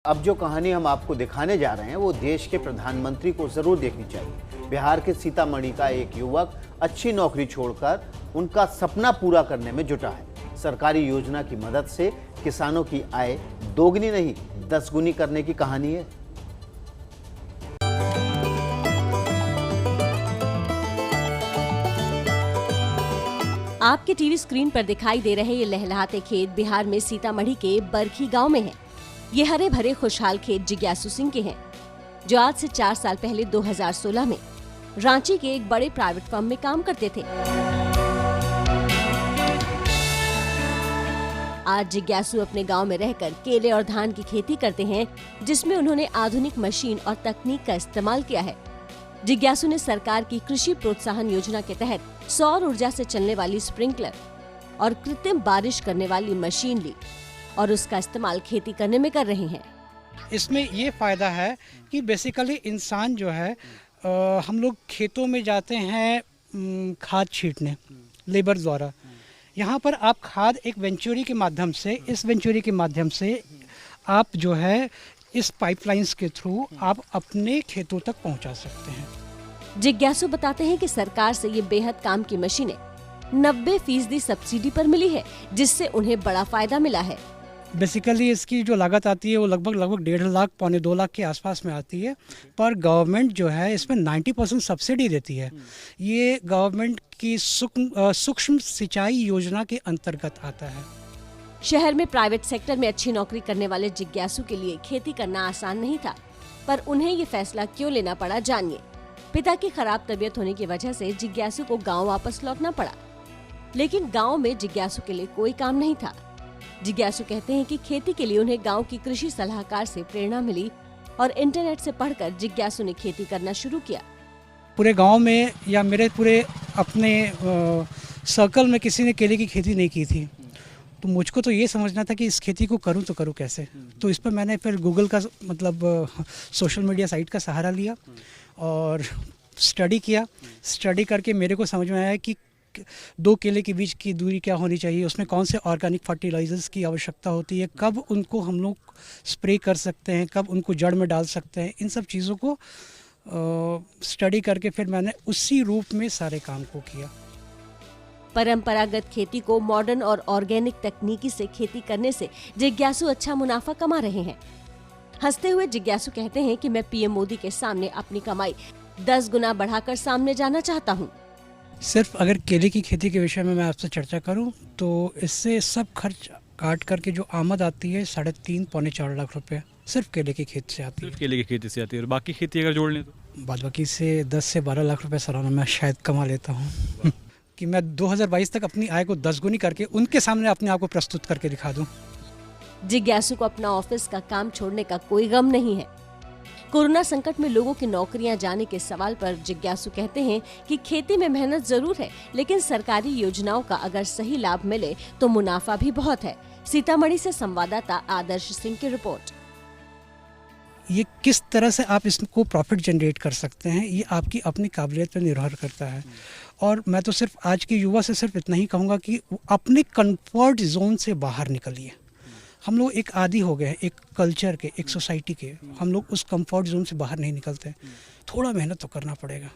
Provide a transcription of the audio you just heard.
अब जो कहानी हम आपको दिखाने जा रहे हैं वो देश के प्रधानमंत्री को जरूर देखनी चाहिए। बिहार के सीतामढ़ी का एक युवक अच्छी नौकरी छोड़कर उनका सपना पूरा करने में जुटा है। सरकारी योजना की मदद से किसानों की आय दोगुनी नहीं 10 गुनी करने की कहानी है। आपके टीवी स्क्रीन पर दिखाई दे रहे ये लहलहाते खेत बिहार में सीतामढ़ी के बरखी गांव में हैं। ये हरे भरे खुशहाल खेत जिज्ञासु सिंह के हैं, जो आज से 4 साल पहले 2016 में रांची के एक बड़े प्राइवेट फर्म में काम करते थे। आज जिज्ञासु अपने गांव में रहकर केले और धान की खेती करते हैं, जिसमें उन्होंने आधुनिक मशीन और तकनीक का इस्तेमाल किया है। जिज्ञासु ने सरकार की कृषि प्रोत्साहन योजना के तहत सौर ऊर्जा से चलने वाली स्प्रिंकलर और कृत्रिम बारिश करने वाली मशीन ली और उसका इस्तेमाल खेती करने में कर रहे हैं। इसमें ये फ़ायदा है कि बेसिकली इंसान जो है हम लोग खेतों में जाते हैं खाद छींटने लेबर द्वारा। यहाँ पर आप खाद एक वेंचुरी के माध्यम से, इस वेंचुरी के माध्यम से आप जो है इस पाइपलाइंस के थ्रू आप अपने खेतों तक पहुँचा सकते हैं। जिज्ञासु बताते हैं कि सरकार से ये बेहद काम की मशीनें 90% सब्सिडी पर मिली है, जिससे उन्हें बड़ा फायदा मिला है। बेसिकली इसकी जो लागत आती है वो लगभग 1.5 लाख पौने 2 लाख के आसपास में आती है, पर गवर्नमेंट जो है इसमें 90% सब्सिडी देती है। ये गवर्नमेंट की सूक्ष्म सिंचाई योजना के अंतर्गत आता है। शहर में प्राइवेट सेक्टर में अच्छी नौकरी करने वाले जिज्ञासु के लिए खेती करना आसान नहीं था, पर उन्हें ये फैसला क्यों लेना पड़ा, जानिए। पिता की खराब तबीयत होने की वजह से जिज्ञासु को गांव वापस लौटना पड़ा, लेकिन गांव में जिज्ञासु के लिए कोई काम नहीं था। जिज्ञासु कहते हैं कि खेती के लिए उन्हें गांव की कृषि सलाहकार से प्रेरणा मिली और इंटरनेट से पढ़कर जिज्ञासु ने खेती करना शुरू किया। पूरे गांव में या मेरे पूरे अपने सर्कल में किसी ने केले की खेती नहीं की थी, तो मुझको तो ये समझना था कि इस खेती को करूं तो करूं कैसे। तो इस पर मैंने फिर गूगल का सोशल मीडिया साइट का सहारा लिया और स्टडी किया। स्टडी करके मेरे को समझ में आया कि 2 केले के बीच की दूरी क्या होनी चाहिए, उसमें कौन से ऑर्गेनिक फर्टिलाइजर्स की आवश्यकता होती है, कब उनको हम लोग स्प्रे कर सकते हैं, कब उनको जड़ में डाल सकते हैं। इन सब चीज़ों को स्टडी करके फिर मैंने उसी रूप में सारे काम को किया। परंपरागत खेती को मॉडर्न और ऑर्गेनिक तकनीकी से खेती करने से जिज्ञासु अच्छा मुनाफा कमा रहे हैं। हंसते हुए जिज्ञासु कहते हैं कि मैं पीएम मोदी के सामने अपनी कमाई 10 गुना बढ़ाकर सामने जाना चाहता हूं। सिर्फ अगर केले की खेती के विषय में मैं आपसे चर्चा करूं तो इससे सब खर्च काट करके जो आमद आती है 3.5 पौने 4 लाख रुपए सिर्फ केले की खेती से आती है। सिर्फ केले की खेती से आती है और बाकी खेती अगर जोड़ लें तो बाद बाकी से 10 से 12 लाख रुपए सालाना मैं शायद कमा लेता हूँ कि मैं 2022 तक अपनी आय को 10 गुनी करके उनके सामने अपने आप को प्रस्तुत करके दिखा दूं। जिज्ञासु को अपना ऑफिस का काम छोड़ने का कोई गम नहीं है। कोरोना संकट में लोगों की नौकरियां जाने के सवाल पर जिज्ञासु कहते हैं कि खेती में मेहनत जरूर है, लेकिन सरकारी योजनाओं का अगर सही लाभ मिले तो मुनाफा भी बहुत है। सीतामढ़ी से संवाददाता आदर्श सिंह की रिपोर्ट। ये किस तरह से आप इसको प्रॉफिट जनरेट कर सकते हैं, ये आपकी अपनी काबिलियत पर निर्भर करता है। और मैं तो सिर्फ आज के युवा से सिर्फ इतना ही कहूँगा कि अपने कंफर्ट जोन से बाहर निकलिए। हम लोग एक आदी हो गए हैं, एक कल्चर के, एक सोसाइटी के, हम लोग उस कंफर्ट जोन से बाहर नहीं निकलते। थोड़ा मेहनत तो करना पड़ेगा।